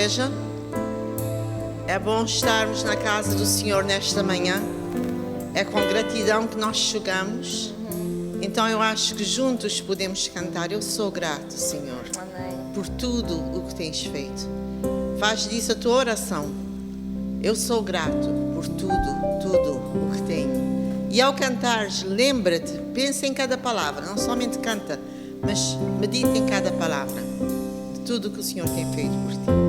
igreja. É bom estarmos na casa do Senhor nesta manhã. É com gratidão que nós chegamos. Então eu acho que juntos podemos cantar: eu sou grato, Senhor, por tudo o que tens feito. Faz disso a tua oração. Eu sou grato por tudo o que tenho. E ao cantares, lembra-te, pensa em cada palavra. Não somente canta, mas medita em cada palavra de tudo o que o Senhor tem feito por ti.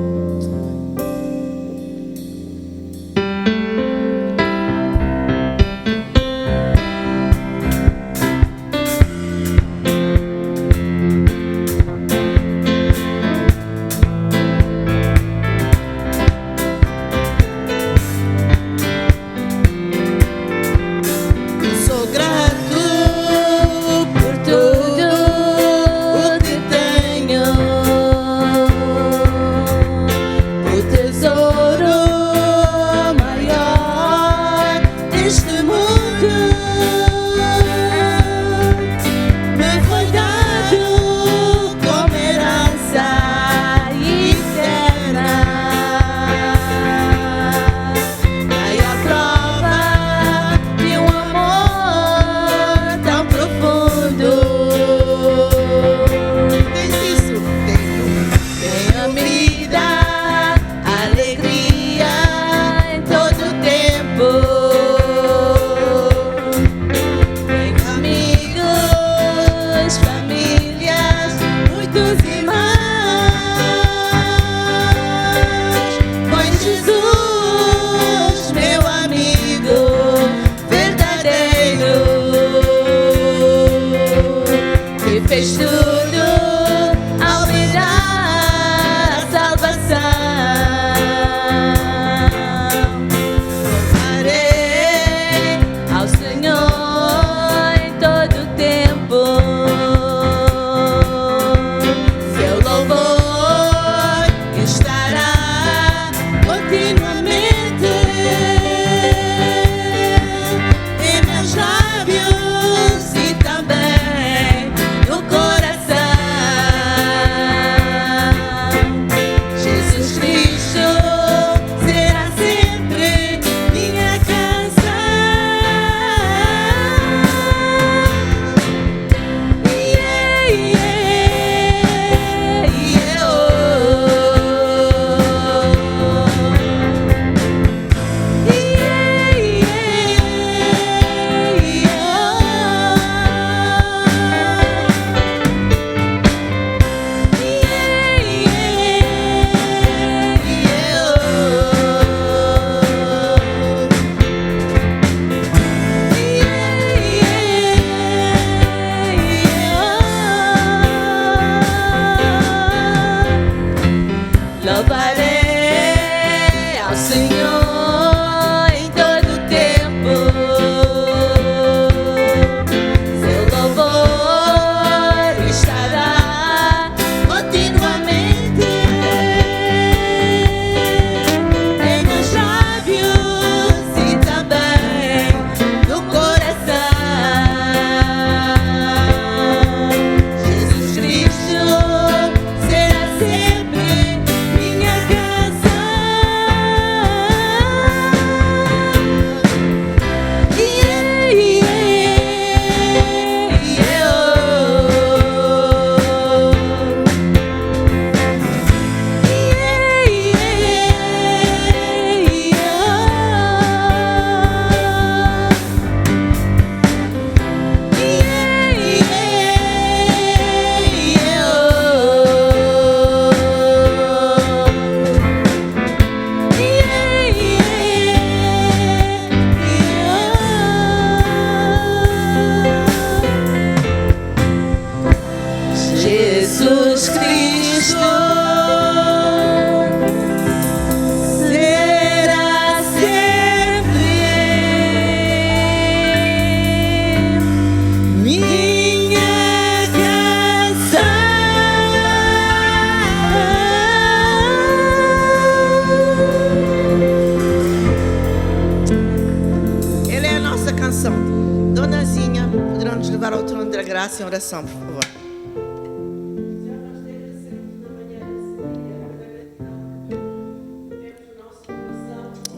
Graça em oração, por favor.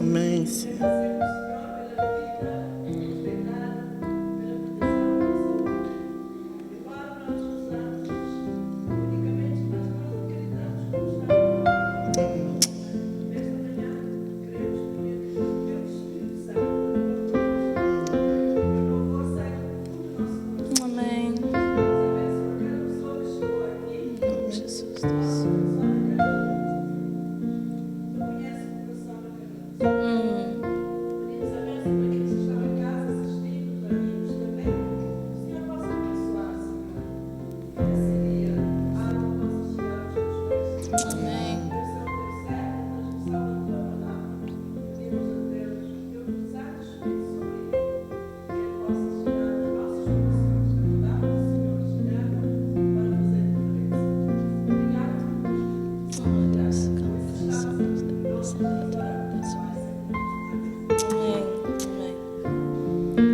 Amém, Senhor.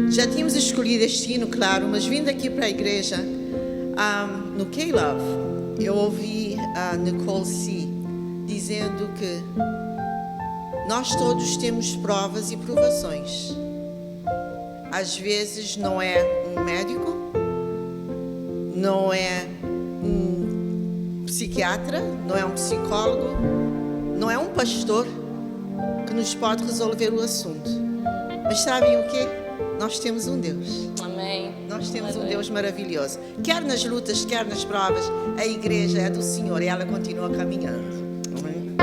Já tínhamos escolhido este hino, claro, mas vindo aqui para a igreja, no K-Love, eu ouvi a Nicole C. dizendo que nós todos temos provas e provações. Às vezes não é um médico, não é um psiquiatra, não é um psicólogo, não é um pastor que nos pode resolver o assunto. Mas sabem o quê? Nós temos um Deus. Amém. Nós temos um Deus maravilhoso. Quer nas lutas, quer nas provas, a igreja é do Senhor e ela continua caminhando. Amém.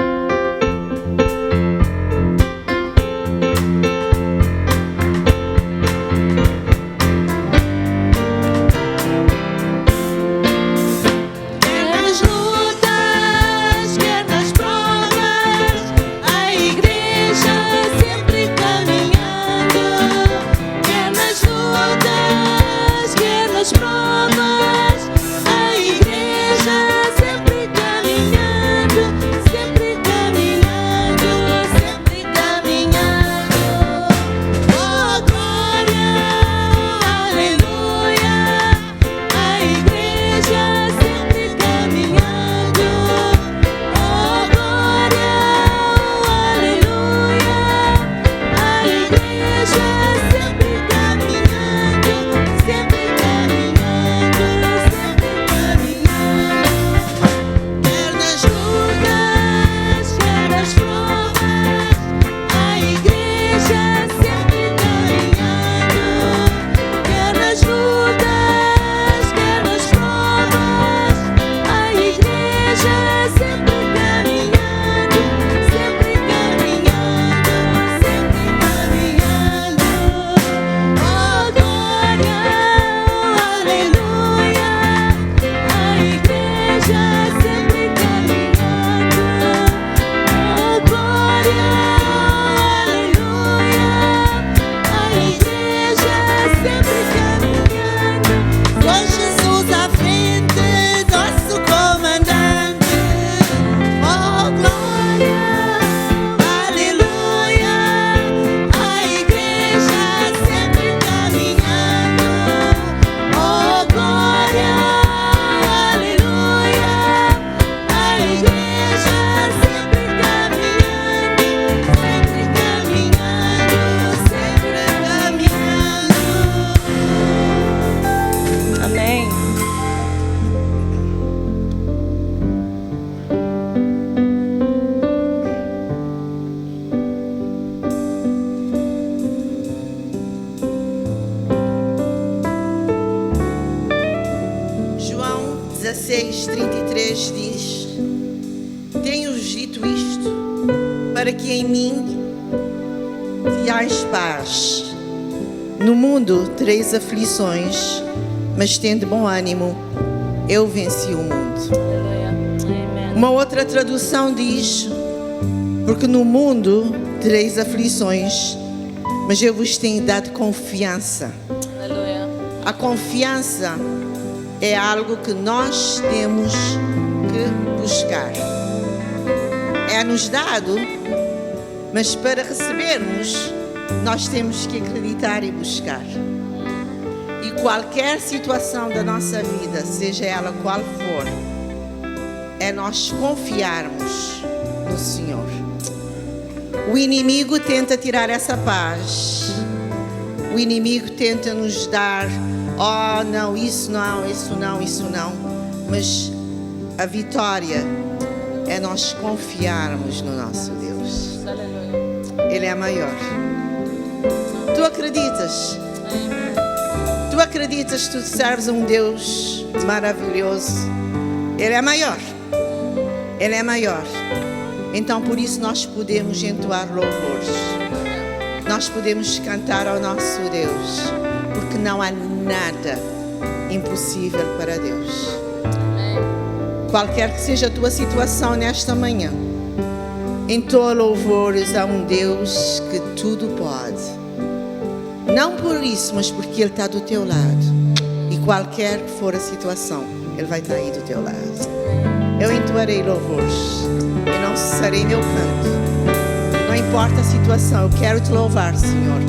João 16:33 diz: tenho-vos dito isto para que em mim tenhais paz. No mundo tereis aflições, mas tende bom ânimo, eu venci o mundo. Uma outra tradução diz: porque no mundo tereis aflições, mas eu vos tenho dado confiança. Aleluia. A confiança é algo que nós temos que buscar. É-nos dado, mas para recebermos, nós temos que acreditar e buscar. E qualquer situação da nossa vida, seja ela qual for, é nós confiarmos no Senhor. O inimigo tenta tirar essa paz. O inimigo tenta nos dar, oh não, isso não, isso não, isso não. Mas a vitória é nós confiarmos no nosso Deus. Ele é maior. Tu acreditas? Tu acreditas que tu serves um Deus maravilhoso? Ele é maior. Ele é maior. Então por isso nós podemos entoar louvores. Nós podemos cantar ao nosso Deus, porque não há nada impossível para Deus. Qualquer que seja a tua situação nesta manhã, entoa louvores a um Deus que tudo pode. Não por isso, mas porque Ele está do teu lado. E qualquer que for a situação, Ele vai estar aí do teu lado. Eu entoarei louvores e não cessarei meu canto. Não importa a situação, eu quero te louvar, Senhor.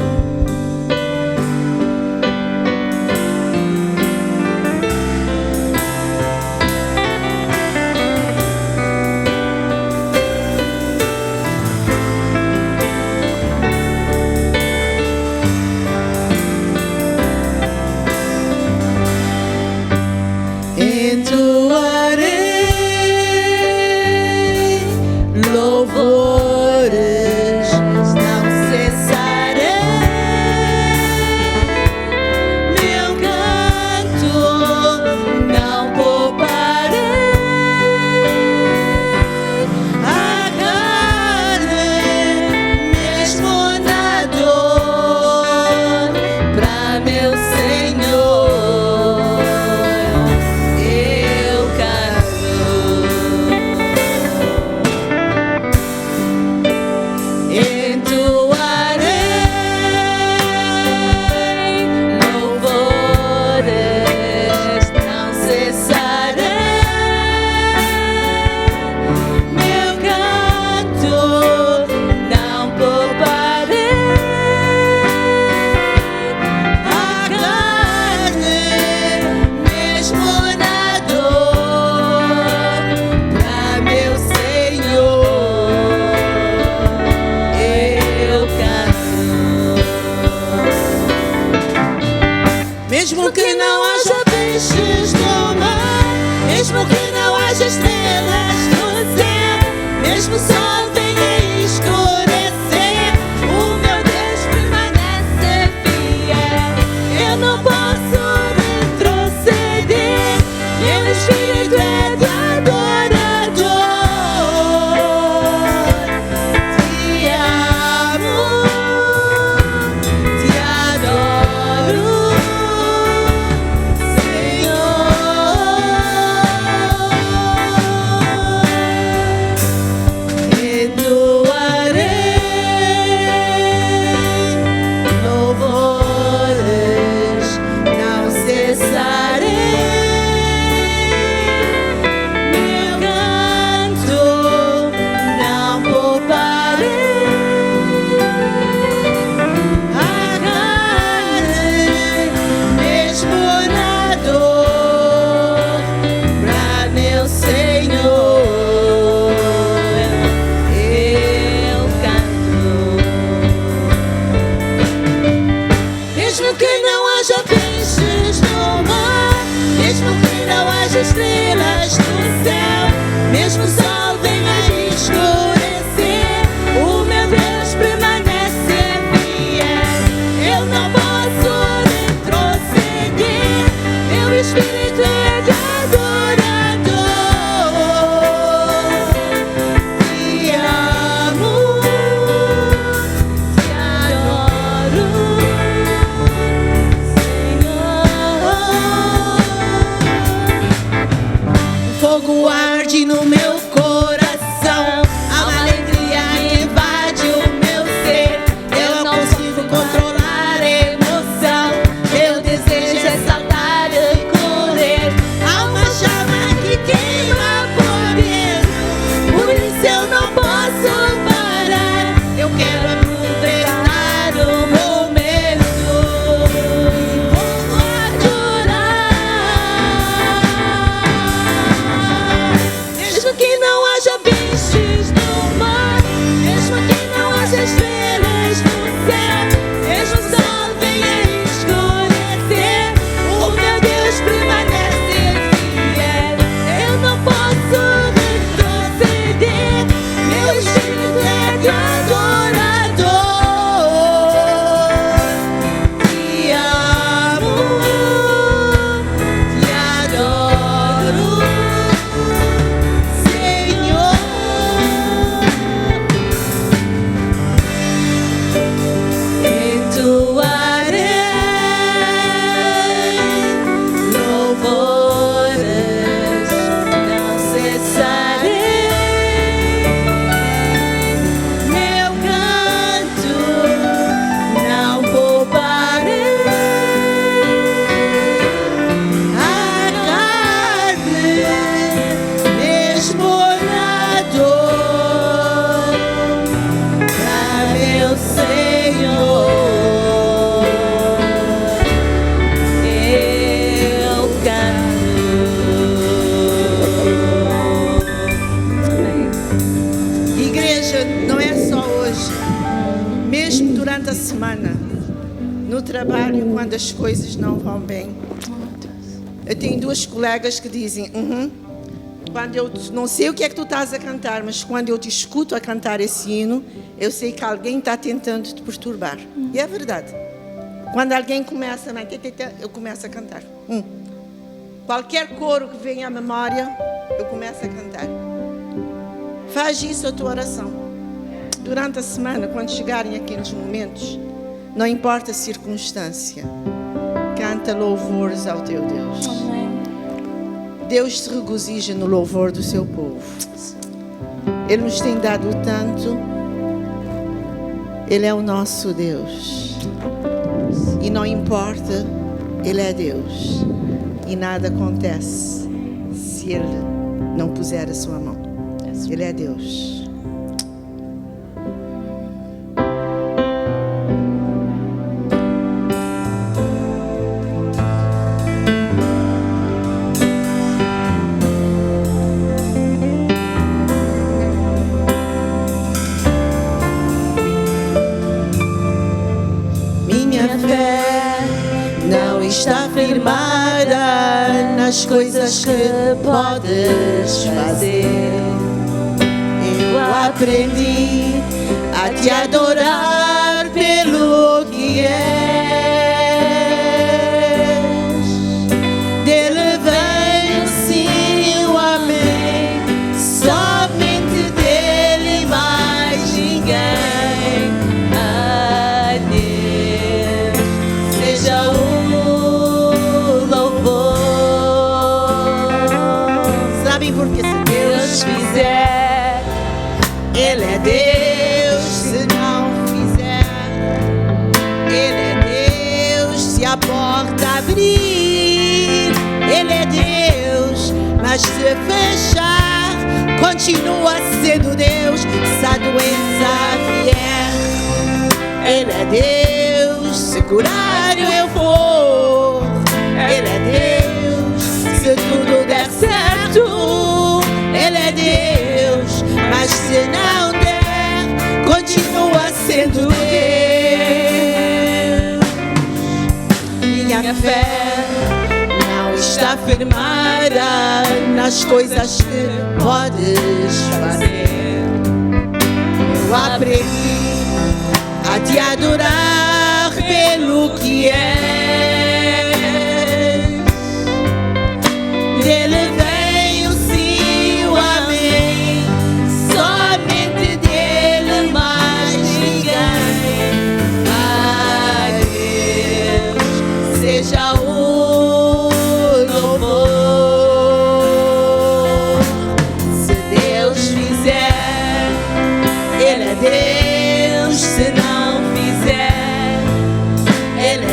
Mesmo que não haja peixes no mar, mesmo que não haja estrelas no céu, mesmo o sol venha escurecer, o meu Deus permanece fiel. Eu não posso retroceder, meu espírito é do adorador. Te amo, te adoro. mesmo durante a semana, no trabalho, quando as coisas não vão bem. Eu tenho duas colegas que dizem, quando eu não sei o que é que tu estás a cantar, mas quando eu te escuto a cantar esse hino, eu sei que alguém está tentando te perturbar. E é verdade. Quando alguém começa, eu começo a cantar. Qualquer coro que venha à memória, eu começo a cantar. Faz isso a tua oração. Durante a semana, quando chegarem aqueles momentos, não importa a circunstância, canta louvores ao teu Deus. Deus se regozija no louvor do seu povo. Ele nos tem dado tanto. Ele é o nosso Deus. E não importa, Ele é Deus. E nada acontece se Ele não puser a sua mão. Ele é Deus. Está firmada nas coisas que podes fazer. Eu aprendi a te adorar pelo que és. Dele vem o sim, o amém. Somente dele, mais ninguém. A Deus seja o porque se Deus fizer, Ele é Deus. Se não fizer, Ele é Deus. Se a porta abrir, Ele é Deus. Mas se fechar, continua sendo Deus. Se a doença vier, Ele é Deus. Se curar eu for, Ele é Deus. Se tudo der certo, Ele é Deus. Mas se não der, continua sendo Deus. Minha fé não está firmada nas coisas que podes fazer. Eu aprendi a te adorar pelo que és. Dele vem o sim, o amém. Somente dele, mais ninguém. A Deus seja o louvor. Se Deus fizer, Ele é Deus. Se não fizer, Ele é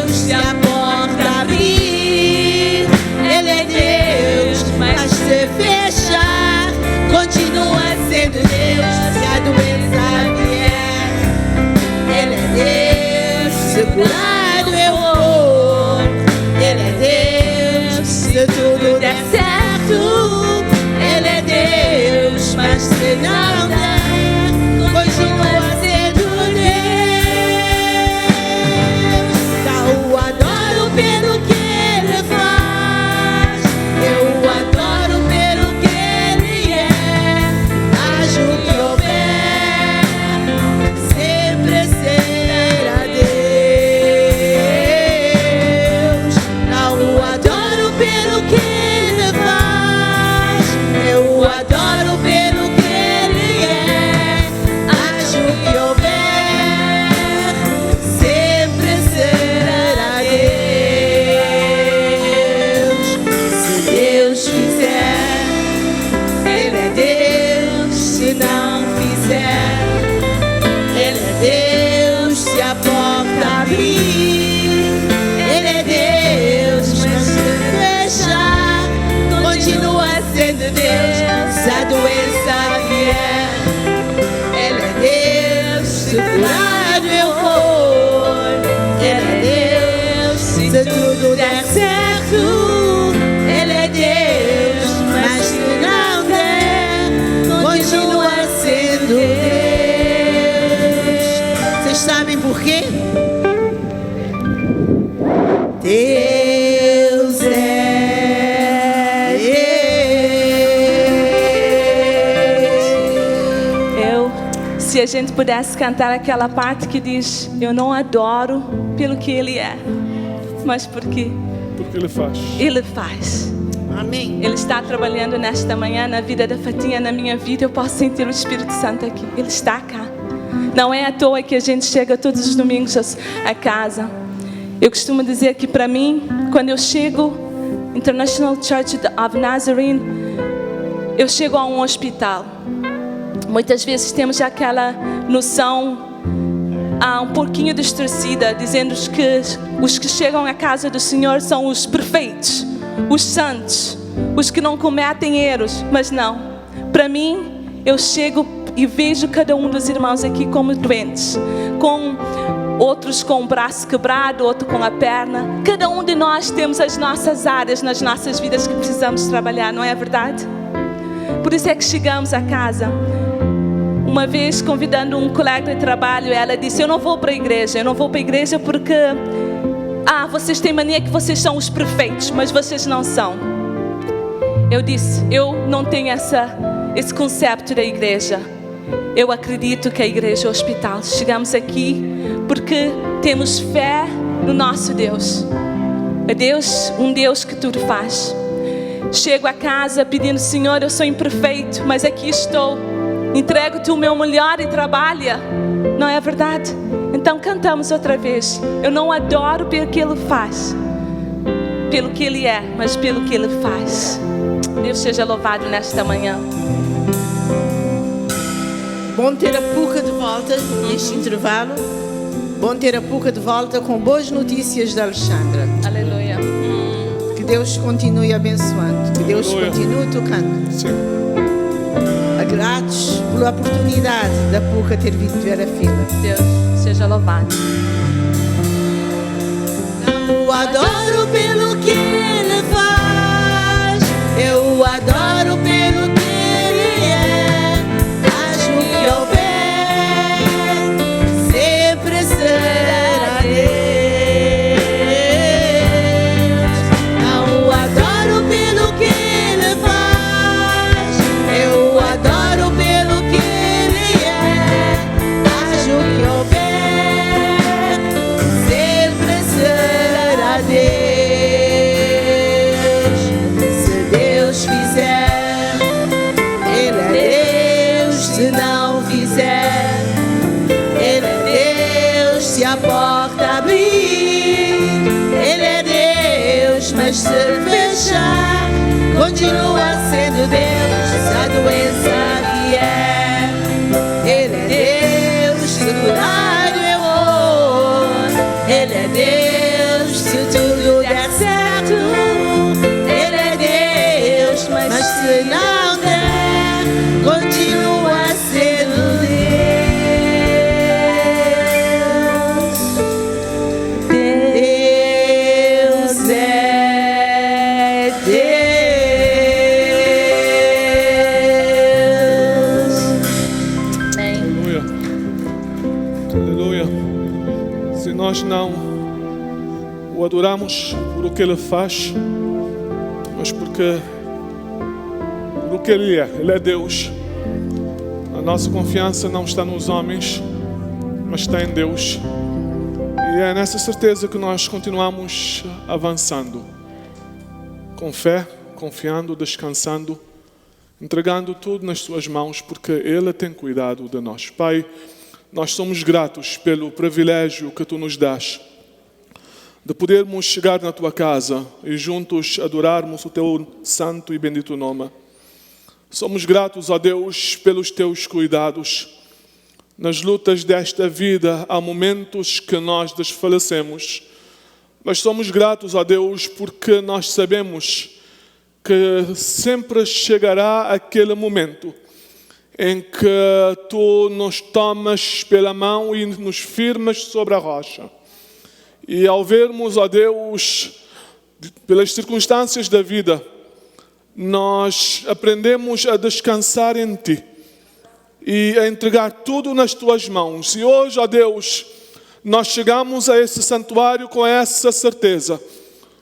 Deus. Se a porta abrir, Ele é Deus. Mas se fechar, continua sendo Deus. Se a doença vier, Ele é Deus. Se curado eu vou, Ele é Deus. Se tudo der certo, Ele é Deus. Mas se não der, continua sendo Deus. Então eu adoro pelo que Ele faz. Eu adoro pelo que Ele é. Haja o que houver, sempre será Deus. Não o adoro pelo que Ele faz. Eu adoro pelo que Ele é. Haja o que houver, sempre será Deus. Se Deus fizer, Ele é Deus. Se não fizer, Ele é Deus. Se a porta abrir, Ele é Deus. Mas se fechar, continua sendo Deus. Se a doença vier, Ele é Deus. Se curado eu for, Ele é Deus. Se tudo der certo, Ele é Deus. Mas se não der, continua sendo Deus. porquê? Deus é Se a gente pudesse cantar aquela parte que diz: eu não adoro pelo que Ele é, mas porque Ele faz. Ele faz. Amém. Ele está trabalhando nesta manhã na vida da Fatinha, na minha vida. Eu posso sentir o Espírito Santo aqui. Ele está cá. Não é à toa que a gente chega todos os domingos a casa. Eu costumo dizer que para mim, quando eu chego International Church of Nazarene, eu chego a um hospital. Muitas vezes temos aquela noção um pouquinho distorcida, dizendo que os que chegam à casa do Senhor são os perfeitos, os santos, os que não cometem erros. Mas não, para mim, eu chego e vejo cada um dos irmãos aqui como doentes, com outros com o braço quebrado, outro com a perna. Cada um de nós temos as nossas áreas nas nossas vidas que precisamos trabalhar, não é verdade? Por isso é que chegamos a casa. Uma vez, convidando um colega de trabalho, ela disse: eu não vou para a igreja porque vocês têm mania que vocês são os perfeitos, mas vocês não são. Eu disse: eu não tenho esse conceito da igreja. Eu acredito que a igreja é o hospital. Chegamos aqui porque temos fé no nosso Deus. Um Deus que tudo faz. Chego a casa pedindo: Senhor, eu sou imperfeito, mas aqui estou. Entrego-te o meu melhor e trabalha. Não é verdade? Então cantamos outra vez. Eu não adoro pelo que Ele faz, pelo que Ele é, mas pelo que Ele faz. Deus seja louvado nesta manhã. Bom ter a Puca de volta neste intervalo. Bom ter a Puca de volta com boas notícias da Alexandra. Aleluia. Que Deus continue abençoando. Que Deus continue tocando. Sim. Gratos pela oportunidade da Puca ter vindo ver a filha. Deus seja louvado. Eu adoro pelo que Ele faz. Eu adoro pelo que Ele é. Acho que houver sempre será Deus. Eu adoro pelo que Ele faz. Eu adoro pelo que Ele é. Acho que houver sempre será Deus. Se Deus fizer, Ele é Deus. Se não fizer, Ele é Deus. Se a porta abrir, Ele é Deus. Mas se fechar, continua sendo Deus. Se a doença vier, Ele é Deus. Se curar eu vou, Ele é Deus. Se tudo der certo, Ele é Deus. Mas se não der, continua sendo Deus. Deus é Deus. Aleluia. Aleluia. Se nós não o adoramos por o que Ele faz, mas por o que Ele é Deus. A nossa confiança não está nos homens, mas está em Deus. E é nessa certeza que nós continuamos avançando, com fé, confiando, descansando, entregando tudo nas Suas mãos, porque Ele tem cuidado de nós. Pai, nós somos gratos pelo privilégio que Tu nos dás de podermos chegar na Tua casa e juntos adorarmos o Teu santo e bendito nome. Somos gratos a Deus pelos Teus cuidados. Nas lutas desta vida há momentos que nós desfalecemos, mas somos gratos a Deus porque nós sabemos que sempre chegará aquele momento em que Tu nos tomas pela mão e nos firmas sobre a rocha. E ao vermos a Deus pelas circunstâncias da vida, nós aprendemos a descansar em Ti e a entregar tudo nas Tuas mãos. E hoje, ó Deus, nós chegamos a esse santuário com essa certeza.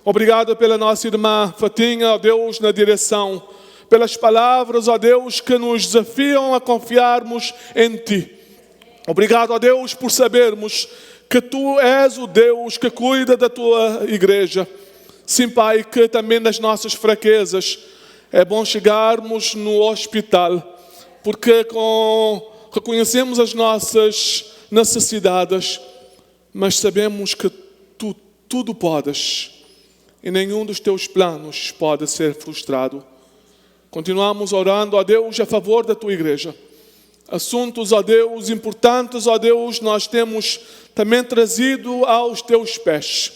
Obrigado pela nossa irmã Fatinha, ó Deus, na direção, pelas palavras, ó Deus, que nos desafiam a confiarmos em Ti. Obrigado, ó Deus, por sabermos que Tu és o Deus que cuida da Tua igreja. Sim, Pai, que também nas nossas fraquezas é bom chegarmos no hospital, porque reconhecemos as nossas necessidades, mas sabemos que Tu tudo podes e nenhum dos Teus planos pode ser frustrado. Continuamos orando, ó Deus, a favor da Tua igreja. Assuntos, ó Deus, importantes, ó Deus, nós temos também trazido aos Teus pés,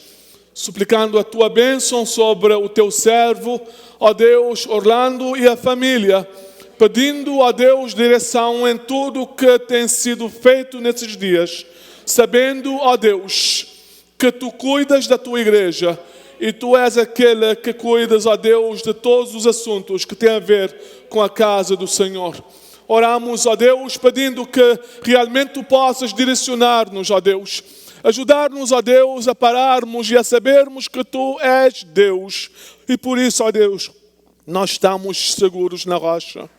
suplicando a Tua bênção sobre o Teu servo, ó Deus, Orlando e a família, pedindo a Deus direção em tudo o que tem sido feito nesses dias, sabendo, ó Deus, que Tu cuidas da Tua igreja e Tu és aquele que cuidas, ó Deus, de todos os assuntos que têm a ver com a casa do Senhor. Oramos, ó Deus, pedindo que realmente Tu possas direcionar-nos, ó Deus, ajudar-nos, ó Deus, a pararmos e a sabermos que Tu és Deus. E por isso, ó Deus, nós estamos seguros na rocha.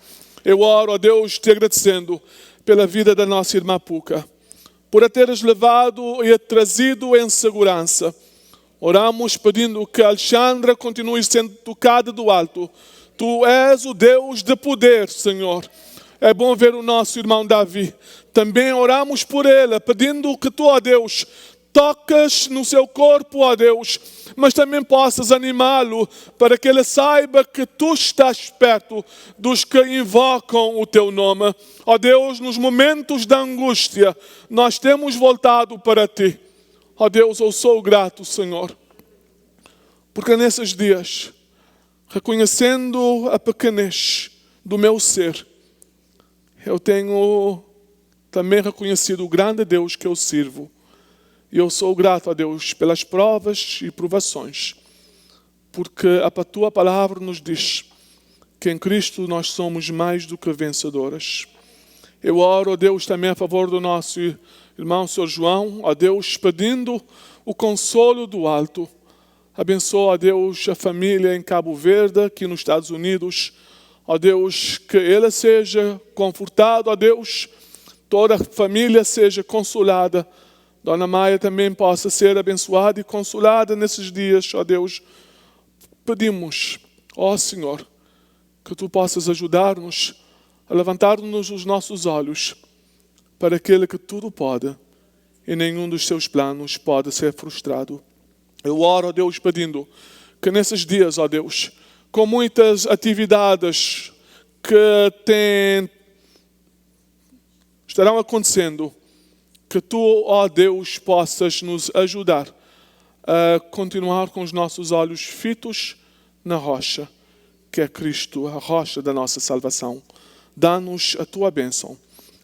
Eu oro, ó Deus, Te agradecendo pela vida da nossa irmã Puca, por a teres levado e a trazido em segurança. Oramos pedindo que a Alexandra continue sendo tocada do alto. Tu és o Deus de poder, Senhor. É bom ver o nosso irmão Davi. Também oramos por ele, pedindo que Tu, ó Deus, tocas no seu corpo, ó Deus, mas também possas animá-lo para que ele saiba que Tu estás perto dos que invocam o Teu nome. Ó Deus, nos momentos da angústia, nós temos voltado para Ti. Ó Deus, eu sou grato, Senhor, porque nesses dias, reconhecendo a pequenez do meu ser, eu tenho também reconhecido o grande Deus que eu sirvo. E eu sou grato a Deus pelas provas e provações, porque a Tua palavra nos diz que em Cristo nós somos mais do que vencedores. Eu oro, ó Deus, também a favor do nosso irmão, Sr. João, ó Deus, pedindo o consolo do alto. Abençoa, ó Deus, a família em Cabo Verde, aqui nos Estados Unidos. Ó Deus, que ele seja confortado, ó Deus, toda a família seja consolada. Dona Maia também possa ser abençoada e consolada nesses dias, ó Deus. Pedimos, ó Senhor, que Tu possas ajudar-nos a levantar-nos os nossos olhos para aquele que tudo pode e nenhum dos Seus planos pode ser frustrado. Eu oro, ó Deus, pedindo que nesses dias, ó Deus, com muitas atividades que estarão acontecendo, que Tu, ó Deus, possas nos ajudar a continuar com os nossos olhos fitos na rocha, que é Cristo, a rocha da nossa salvação. Dá-nos a Tua bênção.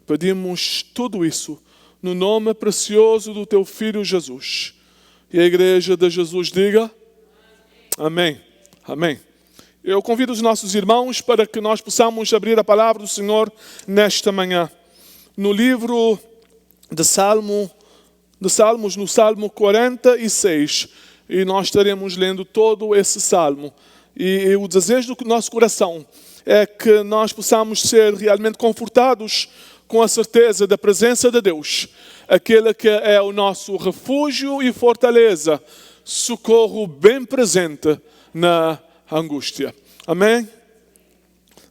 Pedimos tudo isso no nome precioso do Teu Filho Jesus. E a igreja de Jesus diga: Amém. Amém. Eu convido os nossos irmãos para que nós possamos abrir a palavra do Senhor nesta manhã. No livro de Salmos, no Salmo 46, e nós estaremos lendo todo esse Salmo. E o desejo do nosso coração é que nós possamos ser realmente confortados com a certeza da presença de Deus, aquele que é o nosso refúgio e fortaleza, socorro bem presente na angústia. Amém?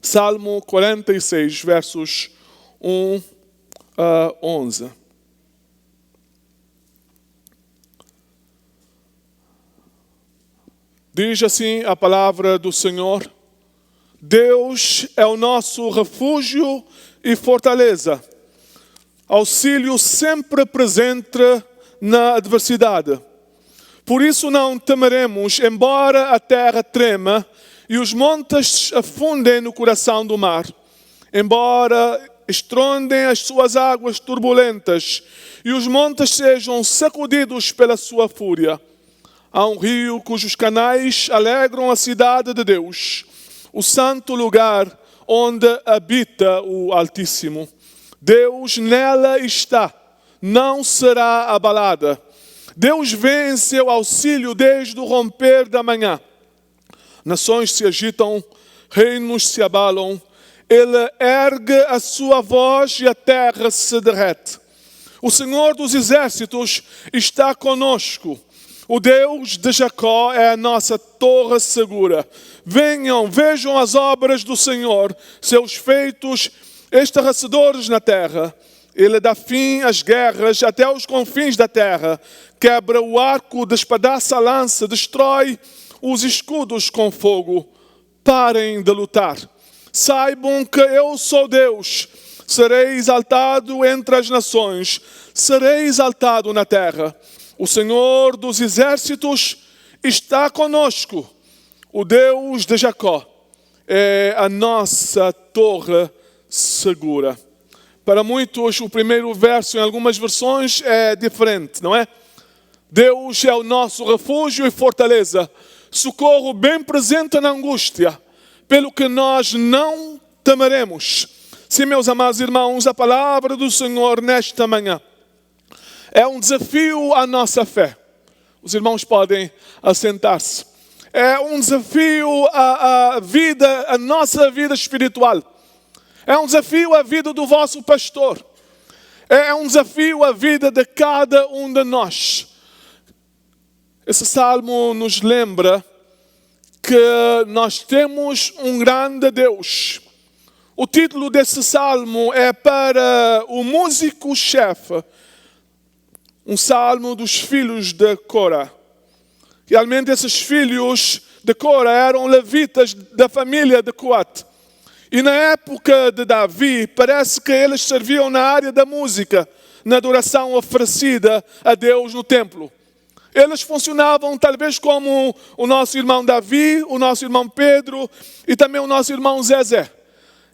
Salmo 46, versos 1 a 11. Diz assim a palavra do Senhor: Deus é o nosso refúgio e fortaleza, auxílio sempre presente na adversidade. Por isso não temeremos, embora a terra trema e os montes afundem no coração do mar, embora estrondem as suas águas turbulentas e os montes sejam sacudidos pela sua fúria. Há um rio cujos canais alegram a cidade de Deus, o santo lugar onde habita o Altíssimo. Deus nela está, não será abalada. Deus vem em seu auxílio desde o romper da manhã. Nações se agitam, reinos se abalam. Ele ergue a sua voz e a terra se derrete. O Senhor dos exércitos está conosco. O Deus de Jacó é a nossa torre segura. Venham, vejam as obras do Senhor, seus feitos estarrecedores na terra. Ele dá fim às guerras até os confins da terra. Quebra o arco, despedaça a lança, destrói os escudos com fogo. Parem de lutar. Saibam que eu sou Deus. Serei exaltado entre as nações. Serei exaltado na terra. O Senhor dos exércitos está conosco. O Deus de Jacó é a nossa torre segura. Para muitos, o primeiro verso em algumas versões é diferente, não é? Deus é o nosso refúgio e fortaleza, socorro bem presente na angústia, pelo que nós não temeremos. Sim, meus amados irmãos, a palavra do Senhor nesta manhã é um desafio à nossa fé. Os irmãos podem assentar-se. É um desafio à vida, à nossa vida espiritual. É um desafio à vida do vosso pastor. É um desafio à vida de cada um de nós. Esse salmo nos lembra que nós temos um grande Deus. O título desse salmo é para o músico-chefe. Um salmo dos filhos de Cora. Realmente esses filhos de Cora eram levitas da família de Coate. E na época de Davi, parece que eles serviam na área da música, na adoração oferecida a Deus no templo. Eles funcionavam talvez como o nosso irmão Davi, o nosso irmão Pedro e também o nosso irmão Zezé.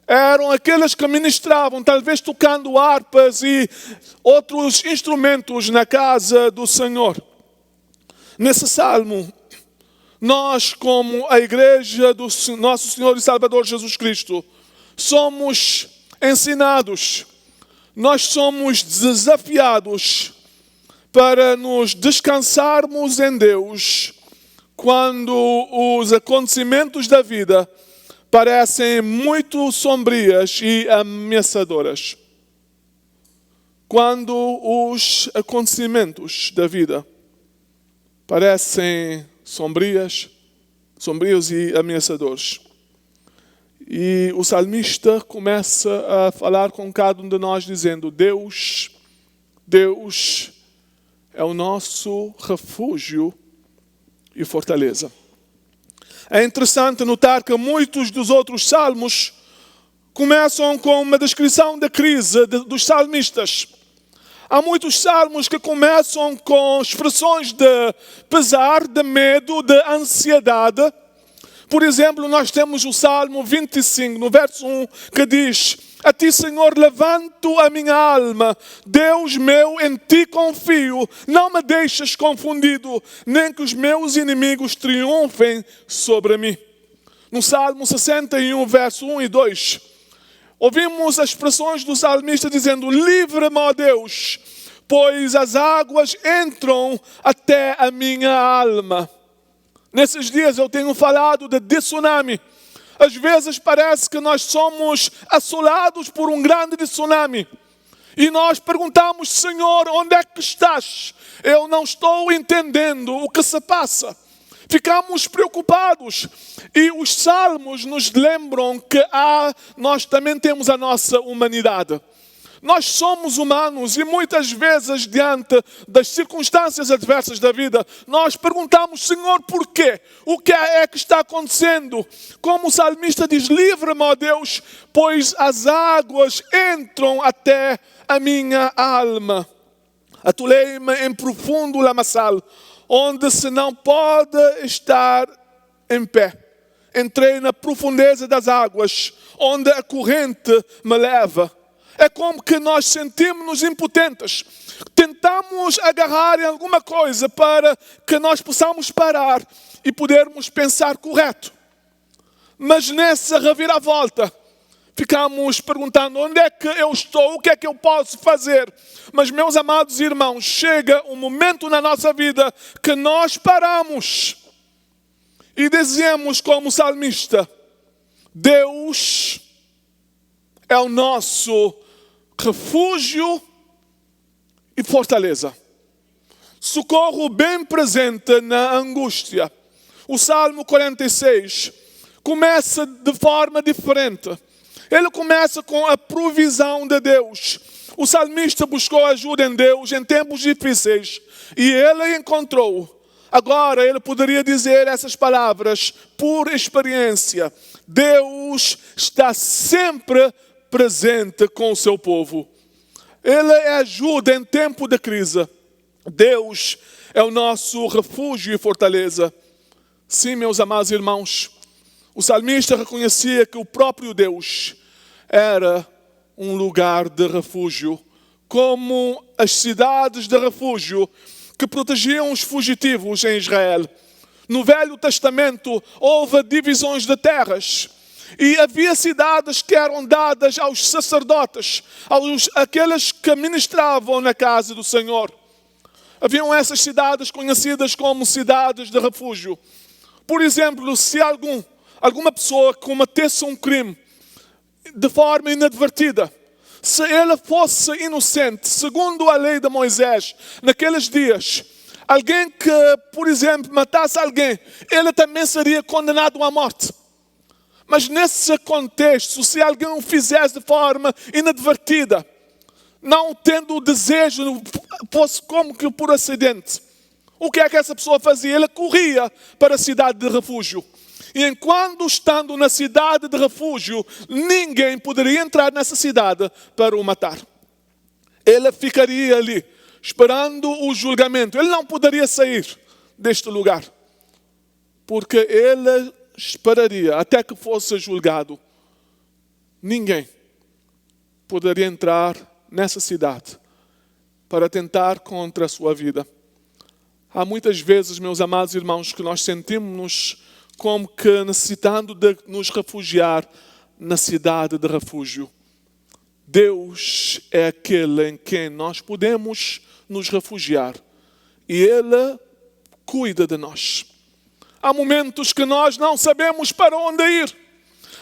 Eram aqueles que ministravam, talvez tocando harpas e outros instrumentos na casa do Senhor. Nesse salmo, nós, como a igreja do nosso Senhor e Salvador Jesus Cristo, somos ensinados, nós somos desafiados para nos descansarmos em Deus quando os acontecimentos da vida parecem muito sombrias e ameaçadoras. Quando os acontecimentos da vida parecem sombrios e ameaçadores. E o salmista começa a falar com cada um de nós dizendo: Deus é o nosso refúgio e fortaleza. É interessante notar que muitos dos outros salmos começam com uma descrição da crise dos salmistas. Há muitos salmos que começam com expressões de pesar, de medo, de ansiedade. Por exemplo, nós temos o Salmo 25, no verso 1, que diz: A ti, Senhor, levanto a minha alma. Deus meu, em ti confio. Não me deixes confundido, nem que os meus inimigos triunfem sobre mim. No Salmo 61, verso 1 e 2, ouvimos as expressões do salmista dizendo: Livra-me, ó Deus, pois as águas entram até a minha alma. Nesses dias eu tenho falado de tsunami. Às vezes parece que nós somos assolados por um grande tsunami. E nós perguntamos: Senhor, onde é que estás? Eu não estou entendendo o que se passa. Ficamos preocupados. E os salmos nos lembram que nós também temos a nossa humanidade. Nós somos humanos e muitas vezes, diante das circunstâncias adversas da vida, nós perguntamos: Senhor, por quê? O que é que está acontecendo? Como o salmista diz: livra-me, ó Deus, pois as águas entram até a minha alma. Atolei-me em profundo lamaçal, onde se não pode estar em pé. Entrei na profundeza das águas, onde a corrente me leva. É como que nós sentimos-nos impotentes. Tentamos agarrar em alguma coisa para que nós possamos parar e podermos pensar correto. Mas nessa reviravolta, ficamos perguntando onde é que eu estou, o que é que eu posso fazer. Mas, meus amados irmãos, chega um momento na nossa vida que nós paramos e dizemos como salmista: Deus é o nosso refúgio e fortaleza. Socorro bem presente na angústia. O Salmo 46 começa de forma diferente. Ele começa com a provisão de Deus. O salmista buscou ajuda em Deus em tempos difíceis e ele encontrou. Agora ele poderia dizer essas palavras por experiência: Deus está sempre presente com o seu povo. Ele ajuda em tempo de crise. Deus é o nosso refúgio e fortaleza. Sim, meus amados irmãos, o salmista reconhecia que o próprio Deus era um lugar de refúgio, como as cidades de refúgio que protegiam os fugitivos em Israel. No Velho Testamento houve divisões de terras e havia cidades que eram dadas aos sacerdotes, aqueles que ministravam na casa do Senhor. Haviam essas cidades conhecidas como cidades de refúgio. Por exemplo, se alguma pessoa cometesse um crime de forma inadvertida, se ele fosse inocente, segundo a lei de Moisés, naqueles dias, alguém que, por exemplo, matasse alguém, ele também seria condenado à morte. Mas nesse contexto, se alguém o fizesse de forma inadvertida, não tendo o desejo, fosse como que por acidente, o que é que essa pessoa fazia? Ele corria para a cidade de refúgio. E enquanto estando na cidade de refúgio, ninguém poderia entrar nessa cidade para o matar. Ele ficaria ali, esperando o julgamento. Ele não poderia sair deste lugar, porque ele esperaria até que fosse julgado. Ninguém poderia entrar nessa cidade para tentar contra a sua vida. Há muitas vezes, meus amados irmãos, que nós sentimos-nos como que necessitando de nos refugiar na cidade de refúgio. Deus é aquele em quem nós podemos nos refugiar e Ele cuida de nós. Há momentos que nós não sabemos para onde ir.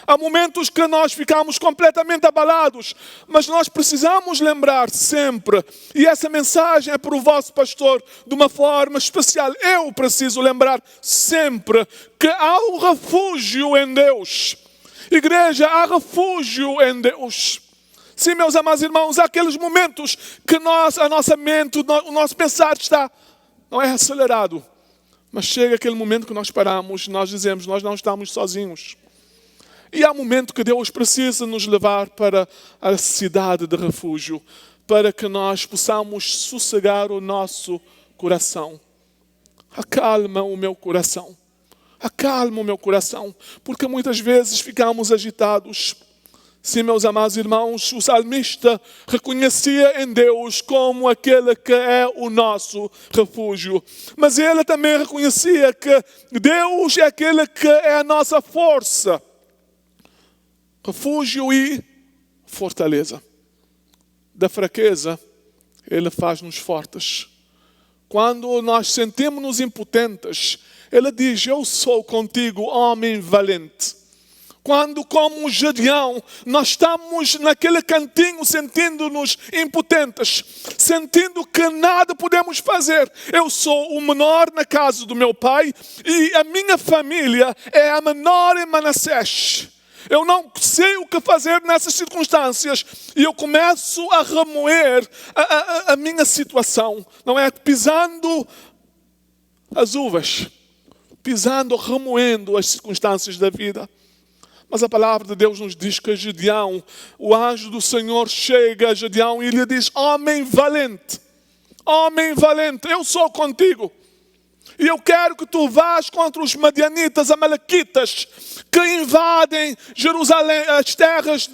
Há momentos que nós ficamos completamente abalados, mas nós precisamos lembrar sempre, e essa mensagem é para o vosso pastor de uma forma especial. Eu preciso lembrar sempre que há um refúgio em Deus. Igreja, há refúgio em Deus. Sim, meus amados irmãos, há aqueles momentos que a nossa mente, o nosso pensar não é acelerado, mas chega aquele momento que nós paramos, nós dizemos, nós não estamos sozinhos. E há um momento que Deus precisa nos levar para a cidade de refúgio, para que nós possamos sossegar o nosso coração. Acalma o meu coração. Acalma o meu coração, porque muitas vezes ficamos agitados. Sim, meus amados irmãos, o salmista reconhecia em Deus como aquele que é o nosso refúgio. Mas ele também reconhecia que Deus é aquele que é a nossa força. Refúgio e fortaleza. Da fraqueza, Ele faz-nos fortes. Quando nós sentimos-nos impotentes, Ele diz, eu sou contigo, homem valente. Quando, como Gedeão, nós estamos naquele cantinho sentindo-nos impotentes, sentindo que nada podemos fazer. Eu sou o menor na casa do meu pai e a minha família é a menor em Manassés. Eu não sei o que fazer nessas circunstâncias e eu começo a remoer a minha situação, não é? Pisando as uvas, pisando, remoendo as circunstâncias da vida. Mas a palavra de Deus nos diz que Gedeão, o anjo do Senhor chega a Gedeão e lhe diz, homem valente, eu sou contigo. E eu quero que tu vás contra os madianitas, amalequitas, que invadem Jerusalém, as terras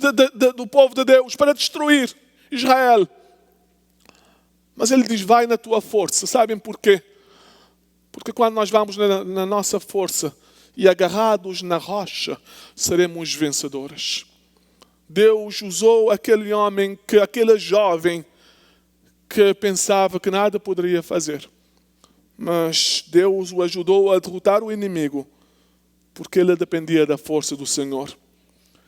do povo de Deus, para destruir Israel. Mas ele diz, vai na tua força. Sabem porquê? Porque quando nós vamos na nossa força e agarrados na rocha, seremos vencedores. Deus usou aquele homem, aquele jovem que pensava que nada poderia fazer. Mas Deus o ajudou a derrotar o inimigo, porque ele dependia da força do Senhor.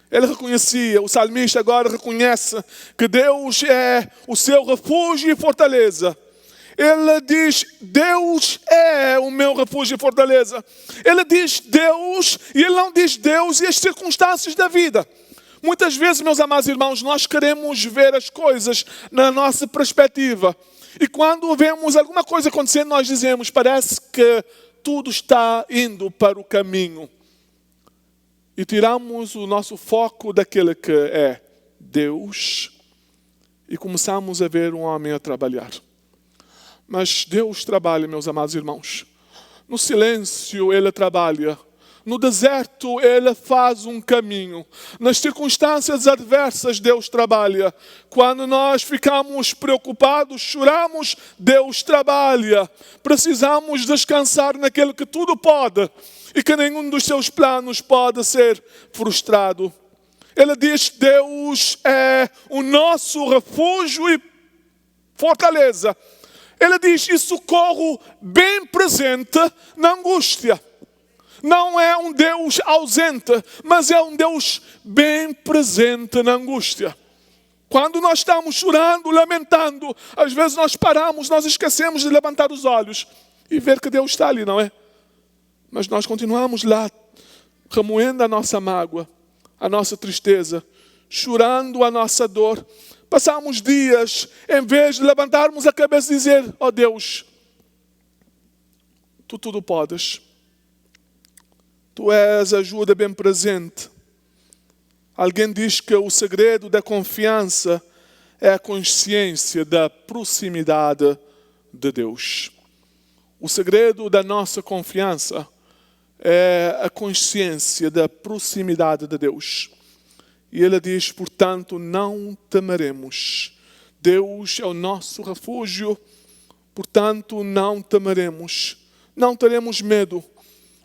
Ele reconhecia, o salmista agora reconhece que Deus é o seu refúgio e fortaleza. Ele diz, Deus é o meu refúgio e fortaleza. Ele diz Deus, e ele não diz Deus e as circunstâncias da vida. Muitas vezes, meus amados irmãos, nós queremos ver as coisas na nossa perspectiva. E quando vemos alguma coisa acontecendo, nós dizemos, parece que tudo está indo para o caminho. E tiramos o nosso foco daquele que é Deus e começamos a ver um homem a trabalhar. Mas Deus trabalha, meus amados irmãos. No silêncio Ele trabalha. No deserto Ele faz um caminho. Nas circunstâncias adversas Deus trabalha. Quando nós ficamos preocupados, choramos, Deus trabalha. Precisamos descansar naquele que tudo pode e que nenhum dos seus planos pode ser frustrado. Ele diz, Deus é o nosso refúgio e fortaleza. Ele diz, e socorro bem presente na angústia. Não é um Deus ausente, mas é um Deus bem presente na angústia. Quando nós estamos chorando, lamentando, às vezes nós paramos, nós esquecemos de levantar os olhos e ver que Deus está ali, não é? Mas nós continuamos lá, remoendo a nossa mágoa, a nossa tristeza, chorando a nossa dor. Passamos dias, em vez de levantarmos a cabeça e dizer, ó Deus, Tu tudo podes. Tu és ajuda bem presente. Alguém diz que o segredo da confiança é a consciência da proximidade de Deus. O segredo da nossa confiança é a consciência da proximidade de Deus. E ele diz, portanto, não temeremos. Deus é o nosso refúgio, portanto, não temeremos. Não teremos medo.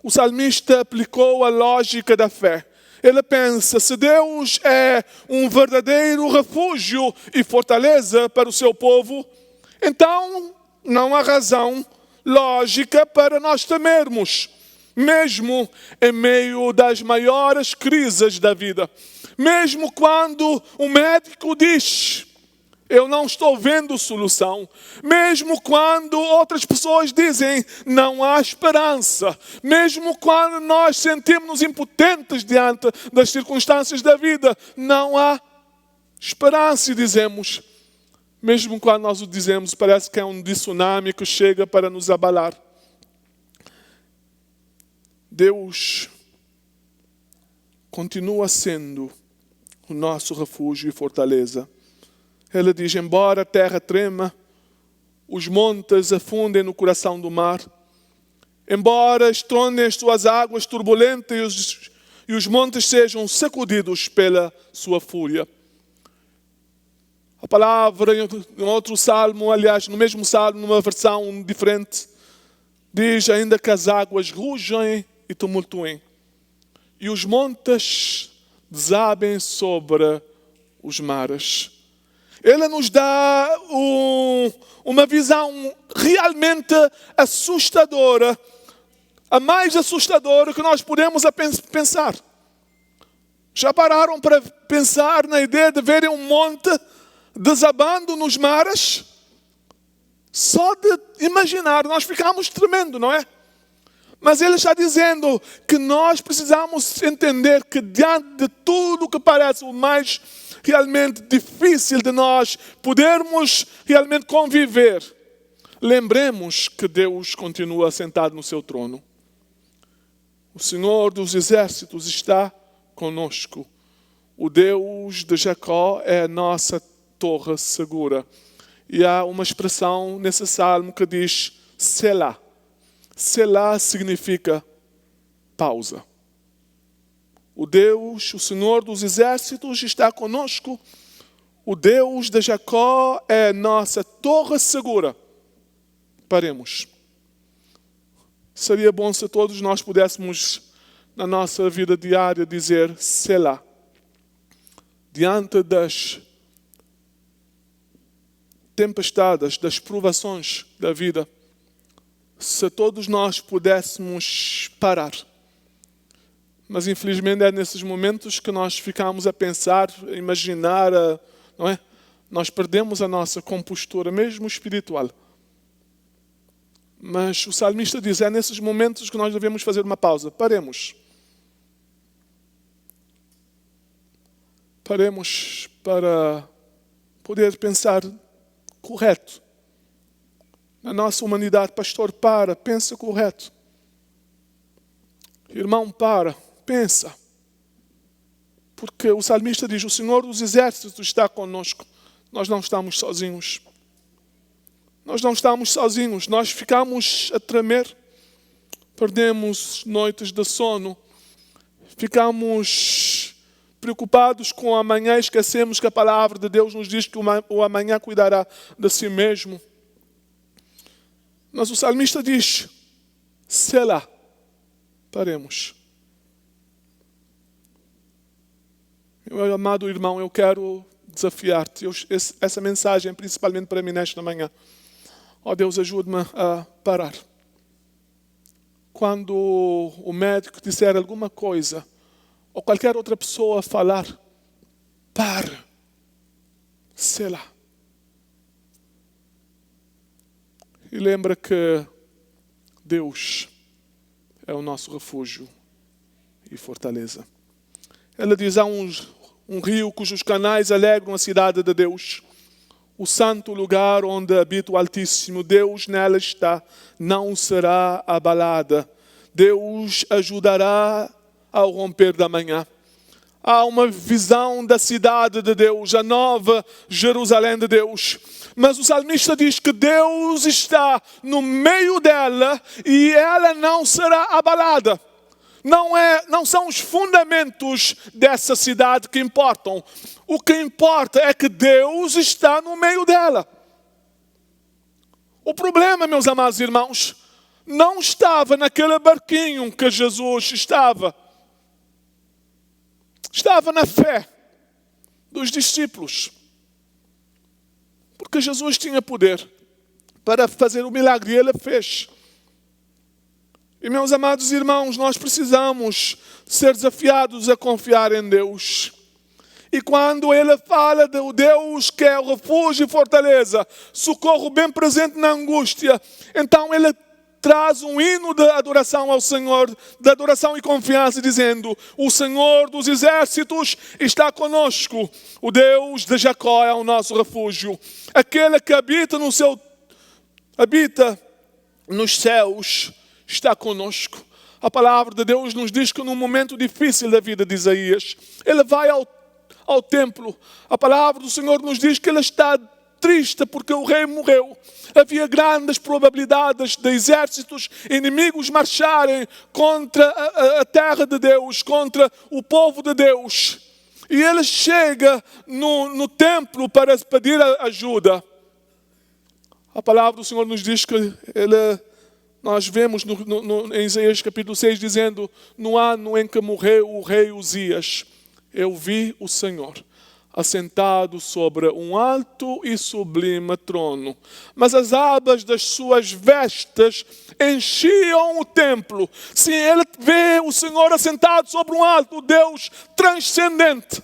O salmista aplicou a lógica da fé. Ele pensa, se Deus é um verdadeiro refúgio e fortaleza para o seu povo, então não há razão lógica para nós temermos. Mesmo em meio das maiores crises da vida. Mesmo quando o médico diz, eu não estou vendo solução. Mesmo quando outras pessoas dizem, não há esperança. Mesmo quando nós sentimos-nos impotentes diante das circunstâncias da vida, não há esperança, e dizemos. Mesmo quando nós o dizemos, parece que é um tsunami que chega para nos abalar. Deus continua sendo o nosso refúgio e fortaleza. Ele diz, embora a terra trema, os montes afundem no coração do mar, embora estrondem as suas águas turbulentas e os montes sejam sacudidos pela sua fúria. A palavra em outro salmo, aliás, no mesmo salmo, numa versão diferente, diz ainda que as águas rugem e tumultuem, e os montes desabem sobre os mares. Ele nos dá uma visão realmente assustadora, a mais assustadora que nós podemos pensar. Já pararam para pensar na ideia de verem um monte desabando nos mares? Só de imaginar, nós ficamos tremendo, não é? Mas ele está dizendo que nós precisamos entender que diante de tudo que parece o mais realmente difícil de nós podermos realmente conviver, lembremos que Deus continua sentado no seu trono. O Senhor dos exércitos está conosco. O Deus de Jacó é a nossa torre segura. E há uma expressão nesse salmo que diz Selá. Selá significa pausa. O Deus, o Senhor dos exércitos está conosco. O Deus de Jacó é nossa torre segura. Paremos. Seria bom se todos nós pudéssemos, na nossa vida diária, dizer Selá. diante das tempestades, das provações da vida, se todos nós pudéssemos parar. Mas infelizmente é nesses momentos que nós ficamos a pensar, a imaginar, não é? Nós perdemos a nossa compostura, mesmo espiritual. Mas o salmista diz, é nesses momentos que nós devemos fazer uma pausa. Paremos. Paremos para poder pensar correto. Na nossa humanidade, pastor, pensa correto. Irmão, pensa. Porque o salmista diz, o Senhor dos Exércitos está conosco. Nós não estamos sozinhos. Nós não estamos sozinhos. Nós ficamos a tremer. Perdemos noites de sono. Ficamos preocupados com o amanhã. Esquecemos que a palavra de Deus nos diz que o amanhã cuidará de si mesmo. Mas o salmista diz, Selá, paremos. Meu amado irmão, eu quero desafiar-te. Essa mensagem é principalmente para mim nesta manhã. Ó Deus, ajude-me a parar. Quando o médico disser alguma coisa, ou qualquer outra pessoa falar, pare. Selá. E lembra que Deus é o nosso refúgio e fortaleza. Ela diz, há um rio cujos canais alegram a cidade de Deus. O santo lugar onde habita o Altíssimo. Deus nela está, não será abalada. Deus ajudará ao romper da manhã. Há uma visão da cidade de Deus, a nova Jerusalém de Deus. Mas o salmista diz que Deus está no meio dela e ela não será abalada. Não são os fundamentos dessa cidade que importam. O que importa é que Deus está no meio dela. O problema, meus amados irmãos, não estava naquele barquinho que Jesus estava. Estava na fé dos discípulos. Porque Jesus tinha poder para fazer o milagre e Ele fez. E meus amados irmãos, nós precisamos ser desafiados a confiar em Deus. E quando Ele fala do Deus que é o refúgio e fortaleza, socorro bem presente na angústia, então Ele traz um hino de adoração ao Senhor, de adoração e confiança, dizendo, o Senhor dos Exércitos está conosco, o Deus de Jacó é o nosso refúgio, aquele que habita nos céus, está conosco. A palavra de Deus nos diz que num momento difícil da vida de Isaías, ele vai ao templo. A palavra do Senhor nos diz que ele está triste porque o rei morreu. Havia grandes probabilidades de exércitos inimigos marcharem contra a terra de Deus, contra o povo de Deus. E ele chega no templo para pedir ajuda. A palavra do Senhor nos diz que nós vemos em Isaías capítulo 6 dizendo, no ano em que morreu o rei Uzias, eu vi o Senhor assentado sobre um alto e sublime trono. Mas as abas das suas vestes enchiam o templo. Sim, ele vê o Senhor assentado sobre um alto, Deus transcendente.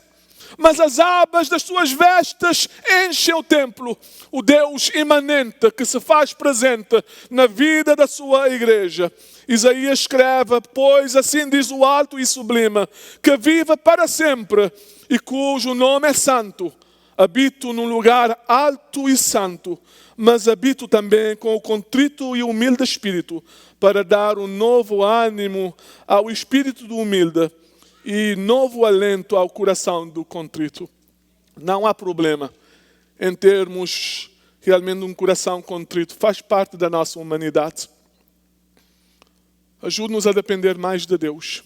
Mas as abas das suas vestes enchem o templo. O Deus imanente que se faz presente na vida da sua igreja. Isaías escreve, pois assim diz o alto e sublime, que viva para sempre e cujo nome é santo. Habito num lugar alto e santo, mas habito também com o contrito e humilde espírito, para dar um novo ânimo ao espírito do humilde e novo alento ao coração do contrito. Não há problema em termos realmente um coração contrito. Faz parte da nossa humanidade. Ajude-nos a depender mais de Deus.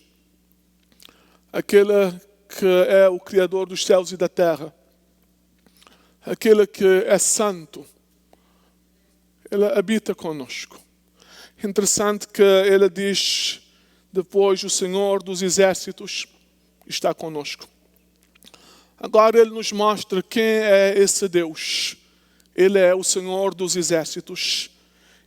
Aquele que é o Criador dos céus e da terra. Aquele que é santo. Ele habita conosco. Interessante que ele diz depois, o Senhor dos Exércitos está conosco. Agora Ele nos mostra quem é esse Deus. Ele é o Senhor dos exércitos.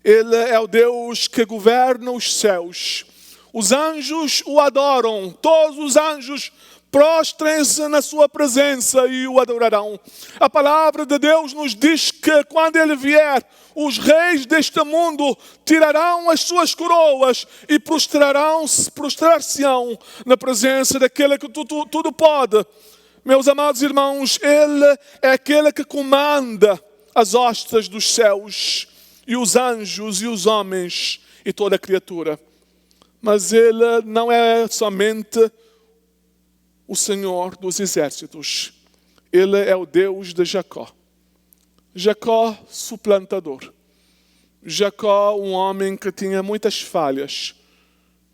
Ele é o Deus que governa os céus. Os anjos o adoram. Todos os anjos prostrem-se na sua presença e o adorarão. A palavra de Deus nos diz que quando Ele vier, os reis deste mundo tirarão as suas coroas e prostrar-se-ão na presença daquele que tudo pode. Meus amados irmãos, Ele é aquele que comanda as hostes dos céus e os anjos e os homens e toda a criatura. Mas Ele não é somente o Senhor dos exércitos. Ele é o Deus de Jacó. Jacó, suplantador. Jacó, um homem que tinha muitas falhas.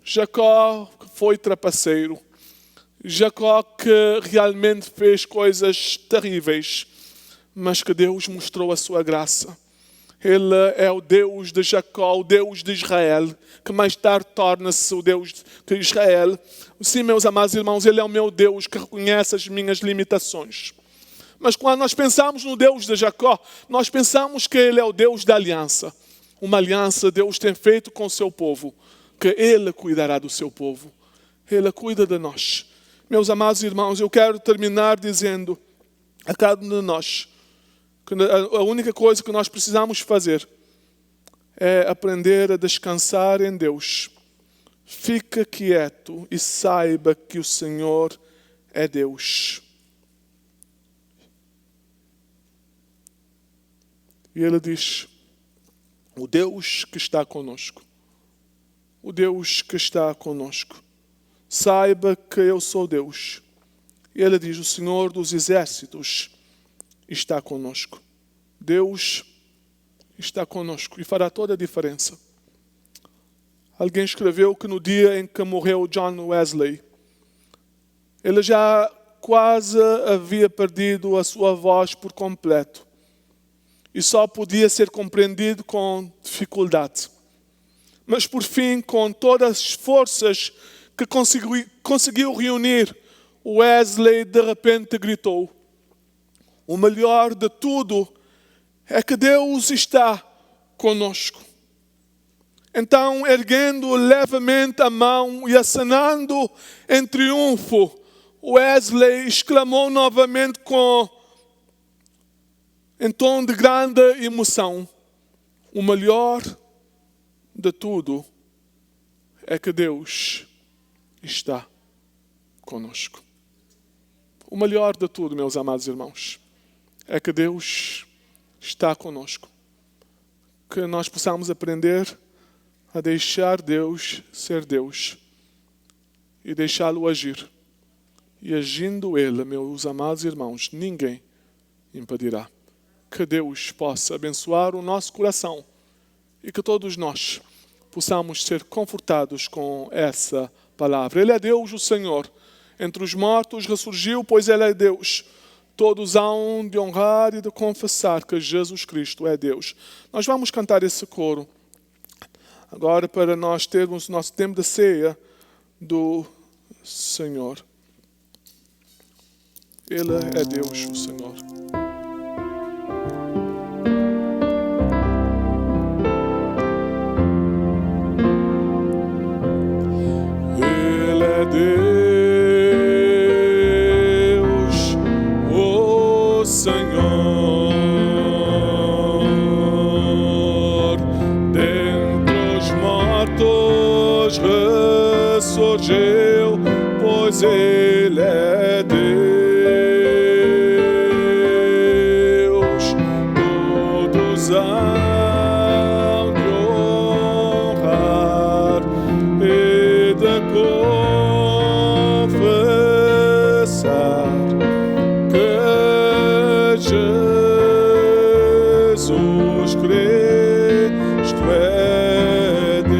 Jacó foi trapaceiro. Jacó que realmente fez coisas terríveis, mas que Deus mostrou a sua graça. Ele é o Deus de Jacó, o Deus de Israel, que mais tarde torna-se o Deus de Israel. Sim, meus amados irmãos, Ele é o meu Deus que reconhece as minhas limitações. Mas quando nós pensamos no Deus de Jacó, nós pensamos que Ele é o Deus da aliança. Uma aliança Deus tem feito com o seu povo, que Ele cuidará do seu povo. Ele cuida de nós. Meus amados irmãos, eu quero terminar dizendo a cada um de nós que a única coisa que nós precisamos fazer é aprender a descansar em Deus. Fica quieto e saiba que o Senhor é Deus. E Ele diz, o Deus que está conosco. O Deus que está conosco. Saiba que eu sou Deus. E Ele diz, o Senhor dos exércitos está conosco. Deus está conosco e fará toda a diferença. Alguém escreveu que no dia em que morreu John Wesley, ele já quase havia perdido a sua voz por completo e só podia ser compreendido com dificuldade. Mas por fim, com todas as forças que conseguiu reunir, Wesley de repente gritou, o melhor de tudo é que Deus está conosco. Então, erguendo levemente a mão e acenando em triunfo, Wesley exclamou novamente em tom de grande emoção, o melhor de tudo é que Deus está conosco. O melhor de tudo, meus amados irmãos, é que Deus está conosco. Que nós possamos aprender a deixar Deus ser Deus e deixá-lo agir. E agindo Ele, meus amados irmãos, ninguém impedirá. Que Deus possa abençoar o nosso coração e que todos nós possamos ser confortados com essa palavra. Ele é Deus, o Senhor. Entre os mortos ressurgiu, pois Ele é Deus. Todos hão de honrar e de confessar que Jesus Cristo é Deus. Nós vamos cantar esse coro agora para nós termos nosso tempo de ceia do Senhor. Ele é Deus, o Senhor. Ele é Deus. Senhor, dentre os mortos ressurgiu, pois Ele é Deus. Todos hão de honrar e de confessar Jesus Cristo é Deus.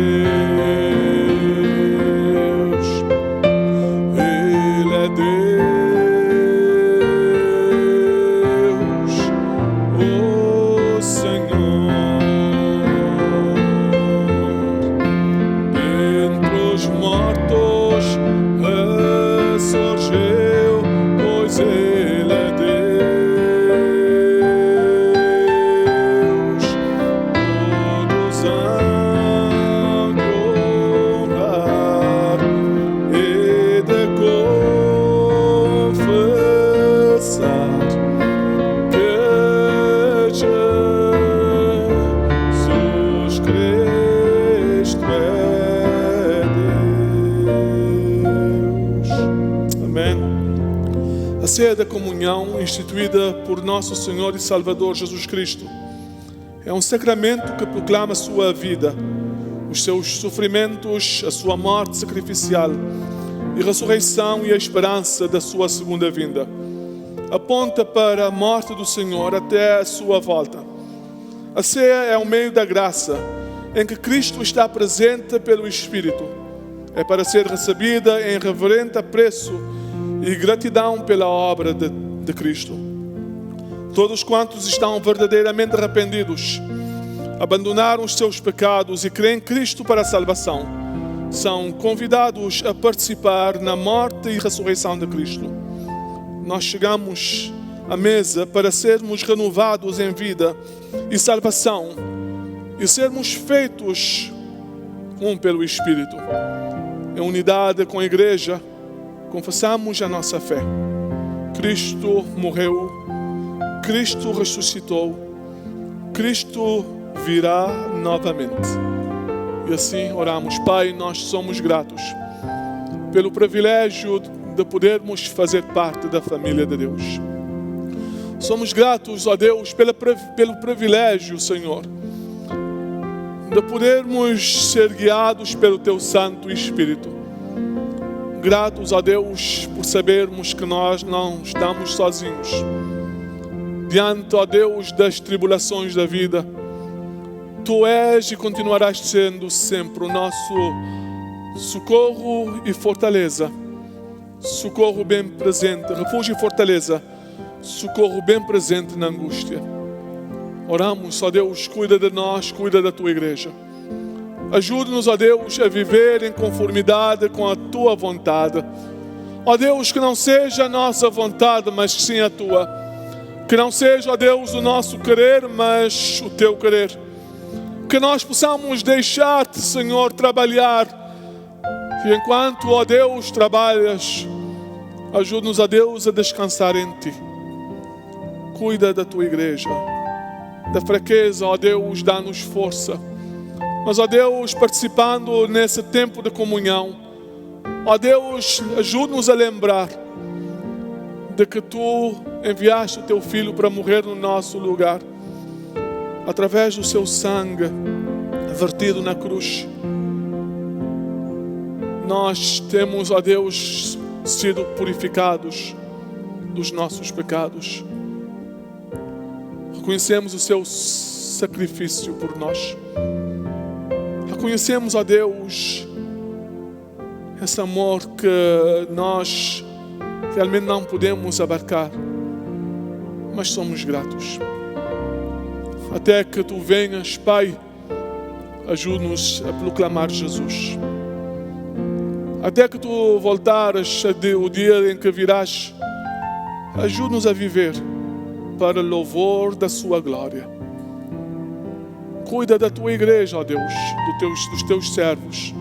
Ele é Deus. ceia da comunhão instituída por nosso Senhor e Salvador Jesus Cristo. É um sacramento que proclama a sua vida, os seus sofrimentos, a sua morte sacrificial e ressurreição e a esperança da sua segunda vinda. Aponta para a morte do Senhor até a sua volta. A ceia é o meio da graça, em que Cristo está presente pelo Espírito. É para ser recebida em reverente apreço e gratidão pela obra de Cristo. Todos quantos estão verdadeiramente arrependidos, abandonaram os seus pecados e creem em Cristo para a salvação, são convidados a participar na morte e ressurreição de Cristo. Nós chegamos à mesa para sermos renovados em vida e salvação e sermos feitos um pelo Espírito. Em unidade com a Igreja, confessamos a nossa fé. Cristo morreu, Cristo ressuscitou, Cristo virá novamente. E assim oramos. Pai, nós somos gratos pelo privilégio de podermos fazer parte da família de Deus. Somos gratos, ó Deus, pelo privilégio, Senhor, de podermos ser guiados pelo Teu Santo Espírito. Gratos a Deus por sabermos que nós não estamos sozinhos. Diante, ó Deus, das tribulações da vida, Tu és e continuarás sendo sempre o nosso socorro e fortaleza. Socorro bem presente, refúgio e fortaleza. Socorro bem presente na angústia. Oramos, ó Deus, cuida de nós, cuida da Tua Igreja. Ajude-nos, ó Deus, a viver em conformidade com a Tua vontade. Ó Deus, que não seja a nossa vontade, mas sim a Tua. Que não seja, ó Deus, o nosso querer, mas o Teu querer. Que nós possamos deixar-te, Senhor, trabalhar. E enquanto, ó Deus, trabalhas, ajude-nos, ó Deus, a descansar em Ti. Cuida da Tua Igreja. Da fraqueza, ó Deus, dá-nos força. Mas, ó Deus, participando nesse tempo de comunhão, ó Deus, ajude-nos a lembrar de que Tu enviaste o Teu Filho para morrer no nosso lugar, através do Seu sangue vertido na cruz. Nós temos, ó Deus, sido purificados dos nossos pecados. Reconhecemos o Seu sacrifício por nós. Reconhecemos, ó Deus, esse amor que nós realmente não podemos abarcar, mas somos gratos. Até que Tu venhas, Pai, ajude-nos a proclamar Jesus. Até que Tu voltares, o dia em que virás, ajude-nos a viver para louvor da Sua glória. Cuida da Tua Igreja, ó Deus, dos Teus servos.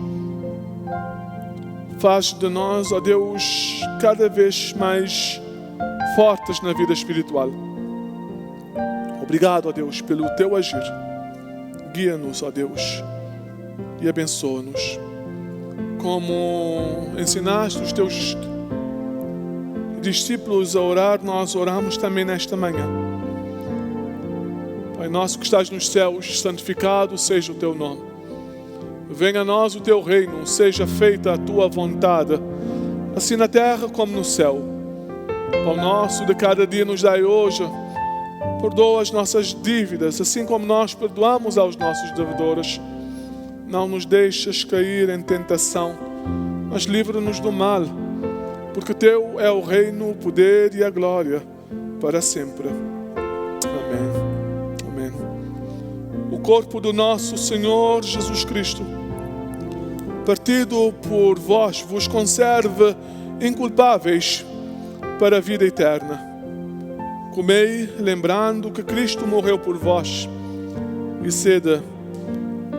Faz de nós, ó Deus, cada vez mais fortes na vida espiritual. Obrigado, ó Deus, pelo Teu agir. Guia-nos, ó Deus, e abençoa-nos. Como ensinaste os Teus discípulos a orar, nós oramos também nesta manhã. Pai nosso que estás nos céus, santificado seja o Teu nome. Venha a nós o Teu reino, seja feita a Tua vontade, assim na terra como no céu. Pão nosso de cada dia nos dai hoje. Perdoa as nossas dívidas, assim como nós perdoamos aos nossos devedores. Não nos deixes cair em tentação, mas livra-nos do mal, porque Teu é o reino, o poder e a glória para sempre. Amém. Amém. O corpo do nosso Senhor Jesus Cristo, partido por vós, vos conserve inculpáveis para a vida eterna. Comei, lembrando que Cristo morreu por vós, e sede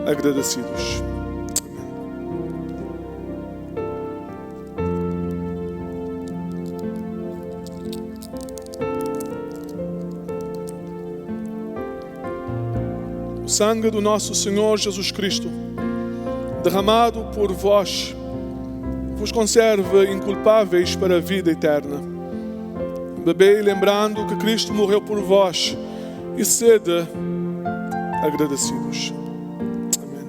agradecidos. O sangue do nosso Senhor Jesus Cristo, derramado por vós, vos conserve inculpáveis para a vida eterna. Bebei lembrando que Cristo morreu por vós e sede agradecidos. Amém.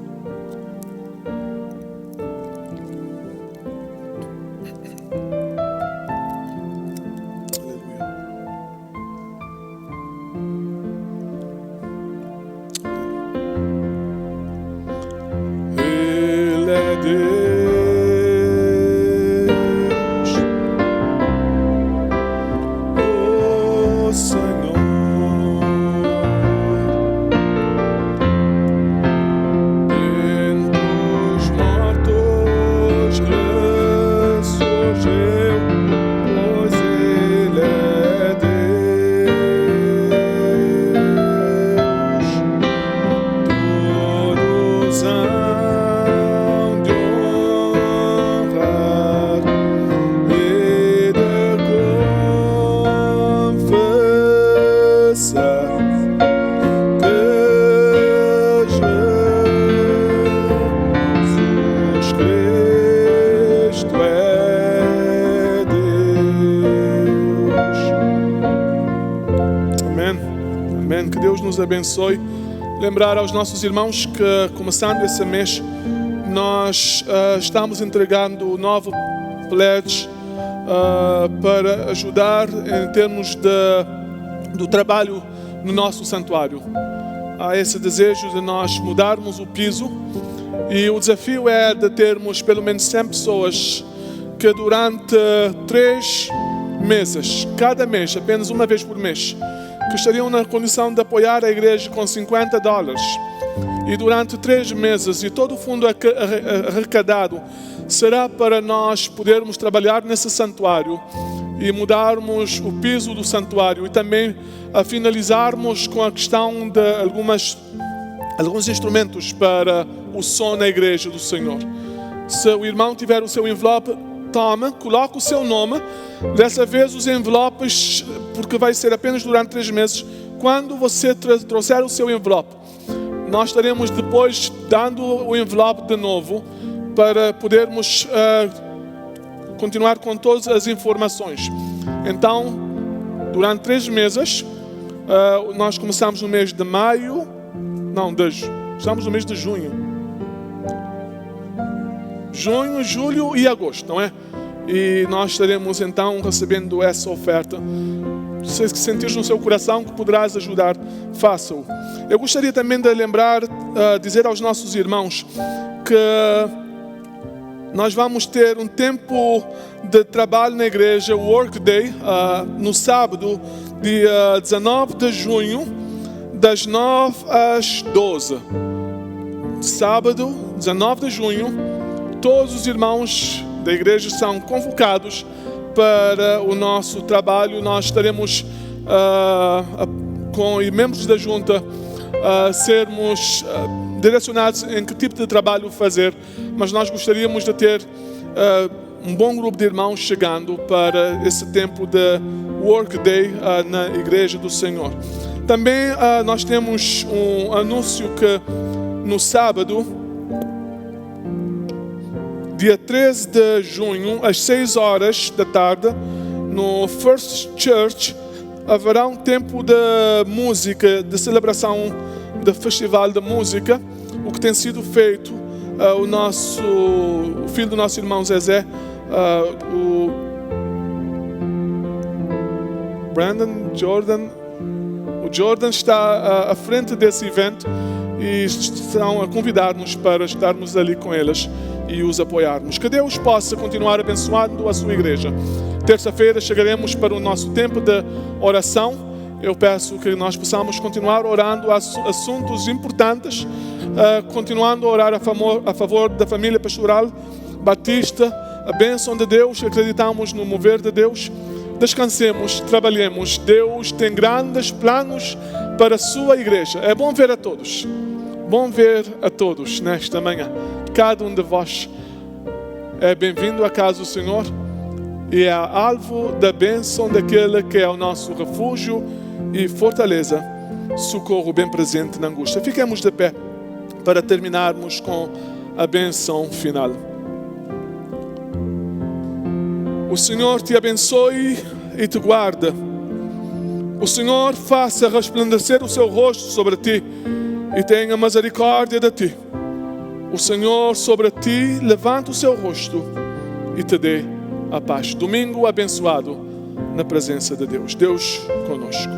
Aleluia. Ele é Deus. Que Deus nos abençoe. Lembrar aos nossos irmãos que, começando esse mês, nós estamos entregando o novo pledge para ajudar em termos do trabalho no nosso santuário. Há esse desejo de nós mudarmos o piso e o desafio é de termos pelo menos 100 pessoas que durante 3 meses, cada mês, apenas uma vez por mês, que estariam na condição de apoiar a igreja com $50. E durante 3 meses, e todo o fundo arrecadado será para nós podermos trabalhar nesse santuário e mudarmos o piso do santuário e também a finalizarmos com a questão de alguns instrumentos para o som na igreja do Senhor. Se o irmão tiver o seu envelope, toma, coloca o seu nome. Dessa vez os envelopes, porque vai ser apenas durante 3 meses, quando você trouxer o seu envelope, nós estaremos depois dando o envelope de novo para podermos continuar com todas as informações. Então, durante 3 meses, nós começamos no mês de maio, estamos no mês de junho, julho e agosto, não é? E nós estaremos então recebendo essa oferta. Se sentires no seu coração que poderás ajudar, faça-o. Eu gostaria também de lembrar, dizer aos nossos irmãos que nós vamos ter um tempo de trabalho na igreja, Workday, no sábado, dia 19 de junho, das 9 às 12. Sábado, 19 de junho, todos os irmãos da igreja são convocados para o nosso trabalho. Nós estaremos com membros da junta sermos direcionados em que tipo de trabalho fazer, mas nós gostaríamos de ter um bom grupo de irmãos chegando para esse tempo de Workday na igreja do Senhor. Também nós temos um anúncio que no sábado, dia 13 de junho, às 6 horas da tarde, no First Church, haverá um tempo de música, de celebração do Festival de Música, o que tem sido feito. O filho do nosso irmão Zezé, o Jordan está à frente desse evento e estão a convidar-nos para estarmos ali com eles e os apoiarmos. Que Deus possa continuar abençoando a sua igreja. Terça-feira chegaremos para o nosso tempo de oração. Eu peço que nós possamos continuar orando assuntos importantes, continuando a orar a favor da família pastoral batista, a bênção de Deus, acreditamos no mover de Deus. Descansemos, trabalhemos. Deus tem grandes planos para a sua igreja. É bom ver a todos. Bom ver a todos nesta manhã. Cada um de vós é bem-vindo à casa do Senhor e é alvo da bênção daquele que é o nosso refúgio e fortaleza, socorro bem presente na angústia. Fiquemos de pé para terminarmos com a bênção final. O Senhor te abençoe e te guarda. O Senhor faça resplandecer o seu rosto sobre ti e tenha misericórdia de ti. O Senhor sobre ti levanta o seu rosto e te dê a paz. Domingo abençoado na presença de Deus. Deus conosco.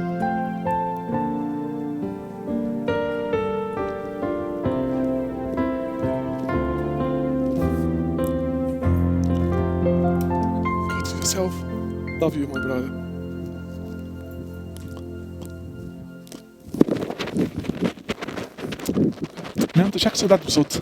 God to yourself. Love you, my brother. Não, tô já com saudade dos outros.